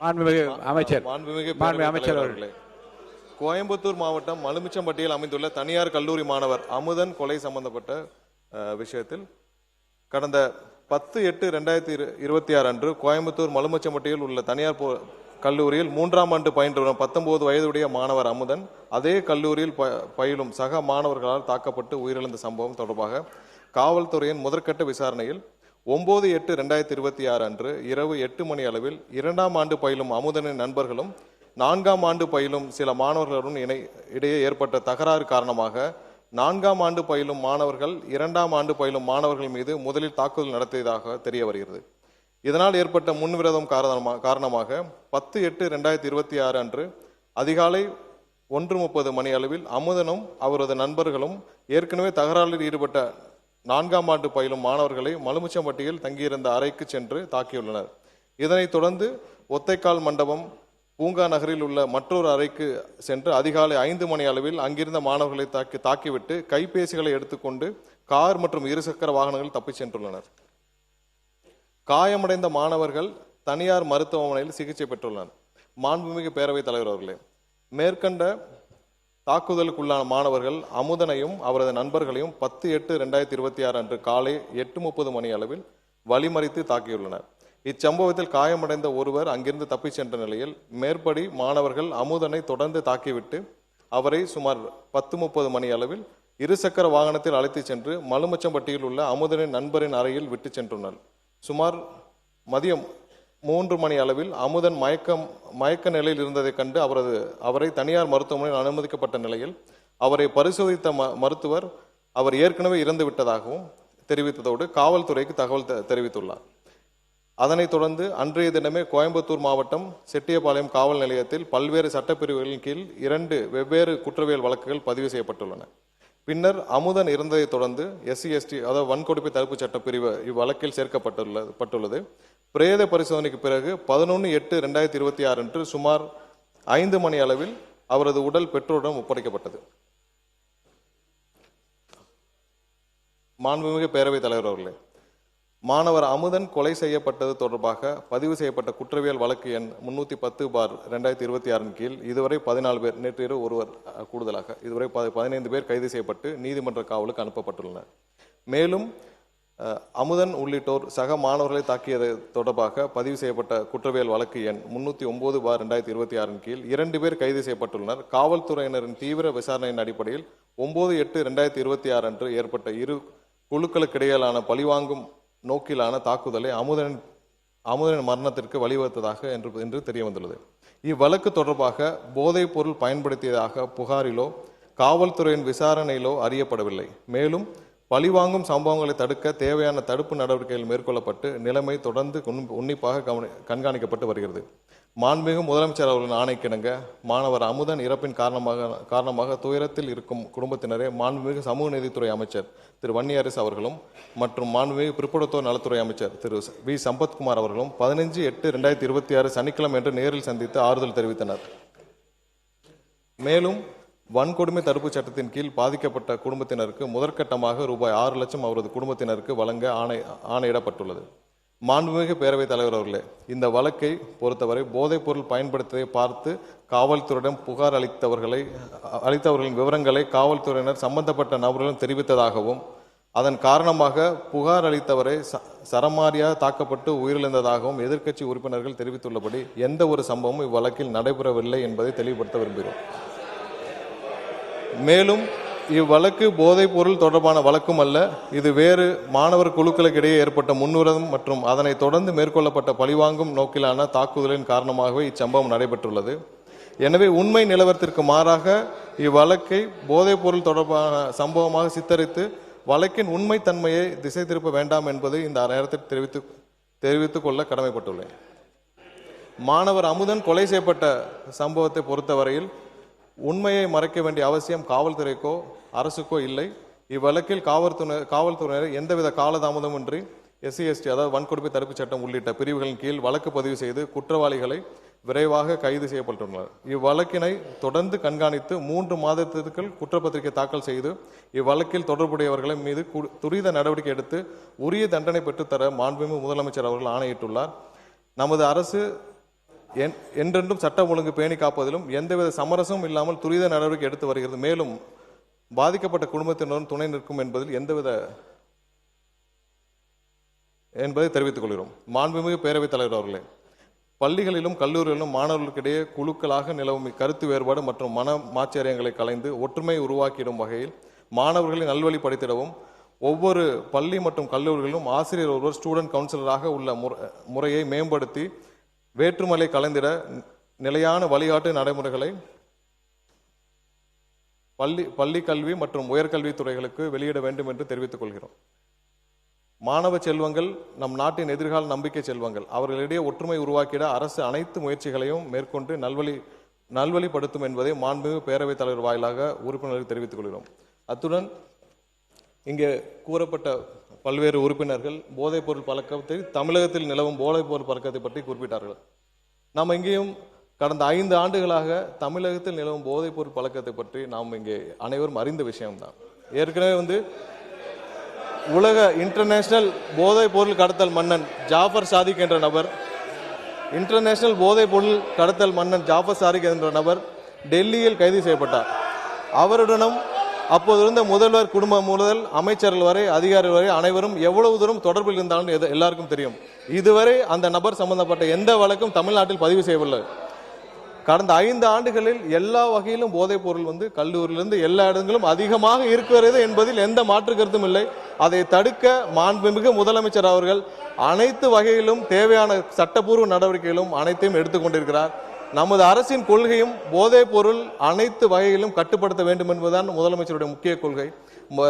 மாண்புமிகு அமைச்சர் அவர்களே, கோயம்புத்தூர் மாவட்டம் மலுமிச்சம்பட்டியில் அமைந்துள்ள தனியார் கல்லூரி மாணவர் அமுதன் கொலை சம்பந்தப்பட்ட விஷயத்தில் கடந்த 10/8/2026 அன்று கோயம்புத்தூர் மலுமிச்சம்பட்டியில் உள்ள தனியார் கல்லூரியில் 3ஆம் ஆண்டு பயின்று வரும் 19 வயதுடைய மாணவர் அமுதன் அதே கல்லூரியில் பயிலும் சக மாணவர்களால் தாக்கப்பட்டு உயிரிழந்த சம்பவம் தொடர்பாக காவல்துறையின் முதற்கட்ட விசாரணையில் 9/8/2026 அன்று இரவு 8 மணி அளவில் 2ஆம் ஆண்டு பயிலும் அமுதனின் நண்பர்களும் 4ஆம் ஆண்டு பயிலும் சில மாணவர்களுடன் இடையே ஏற்பட்ட தகராறு காரணமாக 4ஆம் ஆண்டு பயிலும் மாணவர்கள் 2ஆம் ஆண்டு பயிலும் மாணவர்கள் மீது முதலில் தாக்குதல் நடத்தியதாக தெரிய வருகிறது. இதனால் ஏற்பட்ட முன்விரோதம் காரணமாக 10/8/2026 அன்று அதிகாலை 1:30 மணி அளவில் அமுதனும் அவரது நண்பர்களும் ஏற்கனவே தகராறில் ஈடுபட்ட 4ஆம் ஆண்டு பயிலும் மாணவர்களை மலுமிச்சம்பட்டியில் தங்கியிருந்த அறைக்கு சென்று தாக்கியுள்ளனர். இதனைத் தொடர்ந்து ஒத்தைக்கால் மண்டபம் பூங்கா நகரில் உள்ள மற்றொரு அறைக்கு சென்று அதிகாலை 5 மணி அளவில் அங்கிருந்த மாணவர்களை தாக்கிவிட்டு கைபேசிகளை எடுத்துக்கொண்டு கார் மற்றும் இருசக்கர வாகனங்கள் தப்பிச் சென்றுள்ளனர். காயமடைந்த மாணவர்கள் தனியார் மருத்துவமனையில் சிகிச்சை பெற்றுள்ளனர். மாண்புமிகு பேரவைத் தலைவர் அவர்களே, மேற்கண்ட தாக்குதலுக்குள்ளான மாணவர்கள் அமுதனையும் அவரது நண்பர்களையும் 10/8/2026 அன்று காலை 8:30 மணி அளவில் வழிமறித்து தாக்கியுள்ளனர். இச்சம்பவத்தில் காயமடைந்த ஒருவர் அங்கிருந்து தப்பிச் சென்ற நிலையில் மேற்படி மாணவர்கள் அமுதனை தொடர்ந்து தாக்கிவிட்டு அவரை சுமார் 10:30 மணி அளவில் இருசக்கர வாகனத்தில் அழைத்து சென்று மலுமிச்சம்பட்டியில் உள்ள அமுதனின் நண்பரின் அறையில் விட்டு சென்றுள்ளனர். சுமார் மதியம் 3 மணி அளவில் அமுதன் மயக்க நிலையில் இருந்ததைக் கண்டு அவரை தனியார் மருத்துவமனையில் அனுமதிக்கப்பட்ட நிலையில் அவரை பரிசோதித்த மருத்துவர் அவர் ஏற்கனவே இறந்து விட்டதாகவும் தெரிவித்ததோடு காவல்துறைக்கு தகவல் தெரிவித்துள்ளார். அதனைத் தொடர்ந்து அன்றைய தினமே கோயம்புத்தூர் மாவட்டம் செட்டியபாளையம் காவல் நிலையத்தில் பல்வேறு சட்டப்பிரிவுகளின் கீழ் 2 வெவ்வேறு குற்றவியல் வழக்குகள் பதிவு செய்யப்பட்டுள்ளன. பின்னர் அமுதன் இறந்ததைத் தொடர்ந்து SC/ST அதாவது வன்கொடுமை தடுப்பு சட்டப்பிரிவு இவ்வழக்கில் சேர்க்கப்பட்டுள்ளது. பிரேத பரிசோதனைக்கு பிறகு 11/8/2026 அன்று சுமார் 5 மணி அளவில் அவரது உடல் பெற்றோரிடம் ஒப்படைக்கப்பட்டது. மாண்புமிகு பேரவைத் தலைவர் அவர்களே, மாணவர் அமுதன் கொலை செய்யப்பட்டது தொடர்பாக பதிவு செய்யப்பட்ட குற்றவியல் வழக்கு எண் 310/2026 கீழ் இதுவரை 14 பேர், நேற்று இரவு ஒருவர் கூடுதலாக இதுவரை 15 பேர் கைது செய்யப்பட்டு நீதிமன்ற காவலுக்கு அனுப்பப்பட்டுள்ளனர். மேலும் அமுதன் உள்ளிட்டோர் சக மாணவர்களை தாக்கியது தொடர்பாக பதிவு செய்யப்பட்ட குற்றவியல் வழக்கு எண் 309/2026 கீழ் 2 பேர் கைது செய்யப்பட்டுள்ளனர். காவல்துறையினரின் தீவிர விசாரணையின் அடிப்படையில் 9/8/2026 அன்று ஏற்பட்ட இரு குழுக்களுக்கிடையிலான பழிவாங்கும் நோக்கிலான தாக்குதலை அமுதனின் மரணத்திற்கு வழிவகுத்ததாக என்று தெரிய வந்துள்ளது. இவ்வழக்கு தொடர்பாக போதைப் பொருள் பயன்படுத்தியதாக புகாரிலோ காவல்துறையின் விசாரணையிலோ அறியப்படவில்லை. மேலும் பழிவாங்கும் சம்பவங்களை தடுக்க தேவையான தடுப்பு நடவடிக்கைகள் மேற்கொள்ளப்பட்டு நிலைமை தொடர்ந்து உன்னிப்பாக கண்காணிக்கப்பட்டு வருகிறது. மாண்புமிகு முதலமைச்சர் அவர்களின் ஆணைக்கிணங்க மாணவர் அமுதன் இறப்பின் காரணமாக துயரத்தில் இருக்கும் குடும்பத்தினரே மாண்புமிகு சமூக நீதித்துறை அமைச்சர் திரு வன்னியரசு அவர்களும் மற்றும் மாண்புமிகு பிற்படுத்தோர் நலத்துறை அமைச்சர் திரு வி சம்பத்குமார் அவர்களும் 15/8/2026 சனிக்கிழமை என்று நேரில் சந்தித்து ஆறுதல் தெரிவித்தனர். மேலும் வன்கொடுமை தடுப்பு சட்டத்தின் கீழ் பாதிக்கப்பட்ட குடும்பத்தினருக்கு முதற்கட்டமாக ரூபாய் 6 லட்சம் அவரது குடும்பத்தினருக்கு வழங்க ஆணையிடப்பட்டுள்ளது. மாண்புமிகு பேரவைத் தலைவர் அவர்களே, இந்த வழக்கை பொறுத்தவரை போதைப் பொருள் பயன்படுத்துவதை பார்த்து காவல்துறையிடம் புகார் அளித்தவர்களின் விவரங்களை காவல்துறையினர் சம்பந்தப்பட்ட நபர்களும் தெரிவித்ததாகவும் அதன் காரணமாக புகார் அளித்தவரை சரமாரியாக தாக்கப்பட்டு உயிரிழந்ததாகவும் எதிர்க்கட்சி உறுப்பினர்கள் தெரிவித்துள்ளபடி எந்த ஒரு சம்பவமும் இவ்வழக்கில் நடைபெறவில்லை என்பதை தெளிவுபடுத்த விரும்புகிறோம். மேலும் இவ்வழக்கு போதைப் பொருள் தொடர்பான வழக்கும் அல்ல. இது வேறு மாணவர் குழுக்களுக்கு இடையே ஏற்பட்ட முன்னுரிதம் மற்றும் அதனை தொடர்ந்து மேற்கொள்ளப்பட்ட பழிவாங்கும் நோக்கிலான தாக்குதலின் காரணமாகவே இச்சம்பவம் நடைபெற்றுள்ளது. எனவே உண்மை நிலவரத்திற்கு மாறாக இவ்வழக்கை போதைப் பொருள் தொடர்பான சம்பவமாக சித்தரித்து வழக்கின் உண்மைத்தன்மையை திசை திருப்ப வேண்டாம் என்பதை இந்த நேரத்தில் தெரிவித்துக் கொள்ள கடமைப்பட்டுள்ளேன். மாணவர் அமுதன் கொலை செய்யப்பட்ட சம்பவத்தை பொறுத்தவரையில் உண்மையை மறைக்க வேண்டிய அவசியம் காவல்துறைக்கோ அரசுக்கோ இல்லை. இவ்வழக்கில் காவல்துறையினர் எந்தவித காலதாமதமின்றி SC/ST அதாவது வன்கொடுமை தடுப்பு சட்டம் உள்ளிட்ட பிரிவுகளின் கீழ் வழக்கு பதிவு செய்து குற்றவாளிகளை விரைவாக கைது செய்யப்பட்டுள்ளனர். இவ்வழக்கினை தொடர்ந்து கண்காணித்து 3 மாதத்திற்குள் குற்றப்பத்திரிகை தாக்கல் செய்து இவ்வழக்கில் தொடர்புடையவர்களின் மீது துரித நடவடிக்கை எடுத்து உரிய தண்டனை பெற்றுத்தர மாண்புமிகு முதலமைச்சர் அவர்கள் ஆணையிட்டுள்ளார். நமது அரசு என்றென்றும் சட்டம் ஒழுங்கு பேணி காப்பதிலும் எந்தவித சமரசமும் இல்லாமல் துரித நடவடிக்கை எடுத்து வருகிறது. மேலும் பாதிக்கப்பட்ட குடும்பத்தினரும் துணை நிற்கும் என்பதில் எந்தவித என்பதை தெரிவித்துக் கொள்கிறோம். மாண்புமிகு பேரவைத் தலைவர் அவர்களே, பள்ளிகளிலும் கல்லூரிகளிலும் மாணவர்களுக்கிடையே குழுக்களாக நிலவும் கருத்து வேறுபாடு மற்றும் மன மாச்சரியங்களை கலைந்து ஒற்றுமை உருவாக்கிடும் வகையில் மாணவர்களை நல்வழிப்படுத்திடவும் ஒவ்வொரு பள்ளி மற்றும் கல்லூரிகளிலும் ஆசிரியர் ஒருவர் ஸ்டூடெண்ட் கவுன்சிலராக உள்ள முறையை மேம்படுத்தி வேற்றுமலை கலைந்திட நிலையான வழிகாட்டு நடைமுறைகளை பள்ளி கல்வி மற்றும் உயர்கல்வி துறைகளுக்கு வெளியிட வேண்டும் என்று தெரிவித்துக் கொள்கிறோம். மாணவ செல்வங்கள் நம் நாட்டின் எதிர்கால நம்பிக்கை செல்வங்கள். அவர்களிடையே ஒற்றுமை உருவாக்கிட அரசு அனைத்து முயற்சிகளையும் மேற்கொண்டு நல்வழிப்படுத்தும் என்பதை மாண்புமிகு பேரவைத் தலைவர் வாயிலாக உறுப்பினர்களுக்கு தெரிவித்துக் கொள்கிறோம். அத்துடன் இங்கே கூறப்பட்ட பல்வேறு உறுப்பினர்கள் போதைப் பொருள் பழக்கத்தை, தமிழகத்தில் நிலவும் போதைப் பொருள் பழக்கத்தை பற்றி குறிப்பிட்டார்கள். நாம் இங்கேயும் கடந்த 5 ஆண்டுகளாக தமிழகத்தில் நிலவும் போதைப் பொருள் பழக்கத்தை பற்றி நாம் இங்கே அனைவரும் அறிந்த விஷயம்தான். ஏற்கனவே உலக இன்டர்நேஷனல் போதைப் பொருள் கடத்தல் மன்னன் ஜாஃபர் சாதிக் என்ற நபர் இன்டர்நேஷனல் போதைப் பொருள் கடத்தல் மன்னன் ஜாஃபர் சாதிக் என்ற நபர் டெல்லியில் கைது செய்யப்பட்டார். அவருடனும் அப்போது இருந்த முதல்வர் குடும்பம் முதல் அமைச்சர்கள் வரை அதிகாரிகள் வரை அனைவரும் எவ்வளவு தூரம் தொடர்பில் இருந்தாலும் எல்லாருக்கும் தெரியும். இதுவரை அந்த நபர் சம்பந்தப்பட்ட எந்த வழக்கும் தமிழ்நாட்டில் பதிவு செய்யவில்லை. கடந்த 5 ஆண்டுகளில் எல்லா வகையிலும் போதைப் பொருள் கல்லூரியிலிருந்து எல்லா இடங்களும் அதிகமாக இருக்கிறது என்பதில் எந்த மாற்று கருத்தும் இல்லை. அதை தடுக்க மாண்புமிகு முதலமைச்சர் அவர்கள் அனைத்து வகையிலும் தேவையான சட்டப்பூர்வ நடவடிக்கைகளும் அனைத்தையும் எடுத்துக்கொண்டிருக்கிறார். நமது அரசின் கொள்கையும் போதைப் பொருள் அனைத்து வகையிலும் கட்டுப்படுத்த வேண்டும் என்பதுதான் முதலமைச்சருடைய முக்கிய கொள்கை.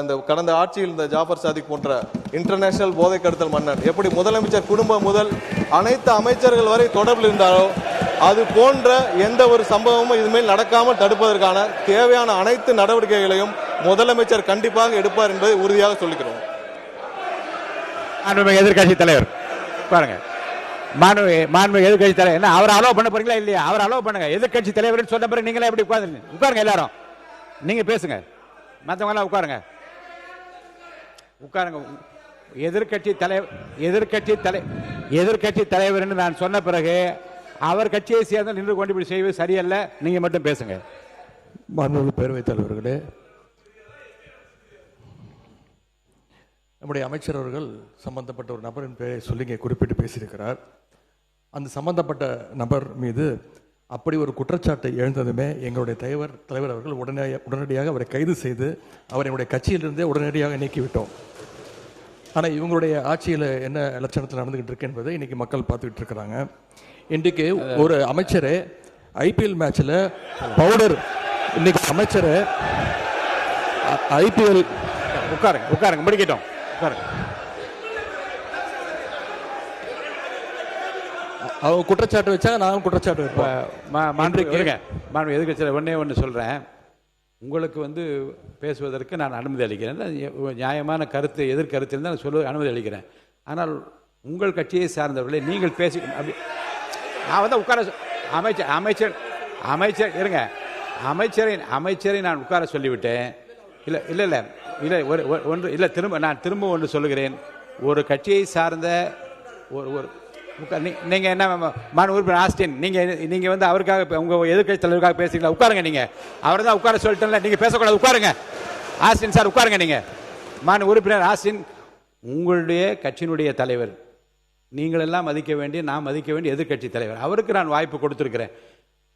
இந்த கடந்த ஆட்சியில் இந்த ஜாஃபர் சாதிக் போன்ற இன்டர்நேஷனல் போதை கடத்தல் மன்னன் எப்படி முதலமைச்சர் குடும்பம் முதல் அனைத்து அமைச்சர்கள் வரை தொடர்பில் இருந்தாரோ அது போன்ற எந்த ஒரு சம்பவமும் இதுமேல் நடக்காமல் தடுப்பதற்கான தேவையான அனைத்து நடவடிக்கைகளையும் முதலமைச்சர் கண்டிப்பாக எடுப்பார் என்பதை உறுதியாக சொல்லிக்கிறோம். எதிர்கட்சி தலைவர் பாருங்க, மாண்பு எதிர்கட்சி தலைவர் என்ன அவர் அலோவ் பண்ண போறீங்களா இல்லையா? அவர் அலோவ் பண்ணுங்க. எதிர்கட்சி தலைவர் சொன்ன பிறகு நீங்களே எப்படி உட்காருங்க, எல்லாரும் நீங்க பேசுங்க, மற்றவங்க எல்லாம் உட்காருங்க. எதிர்கட்சி தலைவர் என்று நான் சொன்ன பிறகு அவர் கட்சியை சேர்ந்து நின்று கொண்டு இப்படி செய்வது சரியல்ல. நீங்க மட்டும் பேசுங்க. மாண்புமிகு பேரவைத் தலைவர்களே, நம்முடைய அமைச்சர் அவர்கள் சம்பந்தப்பட்ட ஒரு நபரின் பெயரை சொல்லி இங்கே குறிப்பிட்டு பேசியிருக்கிறார். அந்த சம்பந்தப்பட்ட நபர் மீது அப்படி ஒரு குற்றச்சாட்டை எழுந்ததுமே எங்களுடைய தலைவர் அவர்கள் உடனடியாக அவரை கைது செய்து அவரை என்னுடைய கட்சியிலிருந்தே உடனடியாக நீக்கிவிட்டோம். ஆனால் இவங்களுடைய ஆட்சியில் என்ன லட்சணத்தில் நடந்துகிட்டு இருக்கு என்பதை இன்னைக்கு மக்கள் பார்த்துக்கிட்டு இருக்கிறாங்க. இன்றைக்கு ஒரு அமைச்சர் ஐபிஎல் மேட்சில் பவுடர், இன்னைக்கு அமைச்சர் ஐபிஎல் உட்காருங்க முடிக்கட்டும். அவங்க குற்றச்சாட்டு வச்சா நானும் குற்றச்சாட்டு வைப்பேன். எதிர்கட்சியில் ஒன்று சொல்கிறேன். உங்களுக்கு பேசுவதற்கு நான் அனுமதி அளிக்கிறேன். நியாயமான கருத்து எதிர்கருத்து இருந்தால் சொல்ல அனுமதி அளிக்கிறேன். ஆனால் உங்கள் கட்சியை சார்ந்தவர்களை நீங்கள் பேசி அப்படி நான் உட்கார அமைச்சர் இருங்க, அமைச்சரை நான் உட்கார சொல்லிவிட்டேன். இல்லை ஒன்று இல்லை, நான் திரும்ப ஒன்று சொல்லுகிறேன். ஒரு கட்சியை சார்ந்த ஒரு நீங்கள் என்ன மாநில உறுப்பினர் ஆஸ்டின், நீங்கள் அவருக்காக உங்கள் எதிர்கட்சி தலைவருக்காக பேசுறீங்களா? உட்காருங்க. நீங்கள் அவரை தான் உட்கார சொல்லிட்டேன்ல, நீங்கள் பேசக்கூடாது. உட்காருங்க. ஆஸ்டின் சார் உட்காருங்க. நீங்கள் மாநில உறுப்பினர் ஆஸ்டின், உங்களுடைய கட்சியினுடைய தலைவர், நீங்கள் எல்லாம் மதிக்க வேண்டிய, நான் மதிக்க வேண்டிய எதிர்கட்சி தலைவர், அவருக்கு நான் வாய்ப்பு கொடுத்துருக்கிறேன்.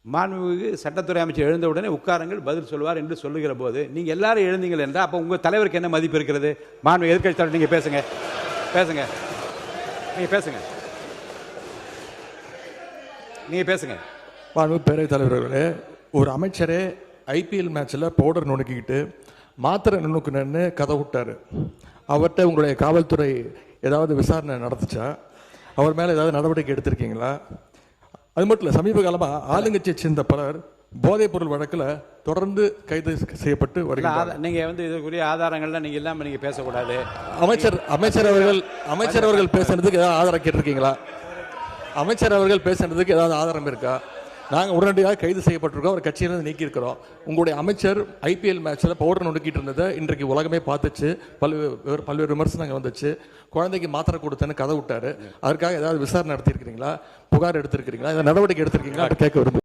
மாண்புமிகு சட்டத்துறை அமைச்சர் எழுந்த உடனே உட்காருங்கள், பதில் சொல்வார் என்று சொல்லுகிற போது நீங்கள் எல்லாரும் எழுந்தீங்கள் என்றால் அப்போ உங்கள் தலைவருக்கு என்ன மதிப்பு இருக்கிறது? மாண்பு எதிர்கட்சி தலைவர், நீங்கள் பேசுங்க. மாண்பு பேரவைத் தலைவர்களே, ஒரு அமைச்சரே ஐபிஎல் மேட்சில் பவுடர் நுணுக்கிக்கிட்டு மாத்திரை நுணுக்குன்னு கதை விட்டார். அவர்கிட்ட உங்களுடைய காவல்துறை ஏதாவது விசாரணை நடத்துச்சா? அவர் மேலே ஏதாவது நடவடிக்கை எடுத்திருக்கீங்களா? அது மட்டும் இல்லை, சமீப காலமாக ஆளுங்கட்சியை சேர்ந்த பலர் போதைப் பொருள் வழக்கில் தொடர்ந்து கைது செய்யப்பட்டு வருகிறார். நீங்கள் இதுக்குரிய ஆதாரங்கள்லாம் நீங்கள் இல்லாமல் நீங்கள் பேசக்கூடாது. அமைச்சர் அவர்கள் பேசுனதுக்கு ஏதாவது ஆதாரம் கேட்டிருக்கீங்களா? அமைச்சர் அவர்கள் பேசுனதுக்கு ஏதாவது ஆதாரம் இருக்கா? நாங்கள் உடனடியாக கைது செய்யப்பட்டிருக்கோம், அவர் கட்சியிலிருந்து நீக்கியிருக்கிறோம். உங்களுடைய அமைச்சர் ஐபிஎல் மேட்ச்சில் பவுடர் நொடுக்கிட்டு இருந்ததை இன்றைக்கு உலகமே பார்த்துச்சு, பல்வேறு விமர்சனங்கள் வந்துச்சு. குழந்தைக்கு மாத்திரை கொடுத்தேன்னு கதை விட்டாரு. அதற்காக ஏதாவது விசாரணை நடத்தியிருக்கிறீங்களா, புகார் எடுத்திருக்கிறீங்களா, ஏதாவது நடவடிக்கை எடுத்திருக்கீங்களா கேட்க விரும்புகிறேன்.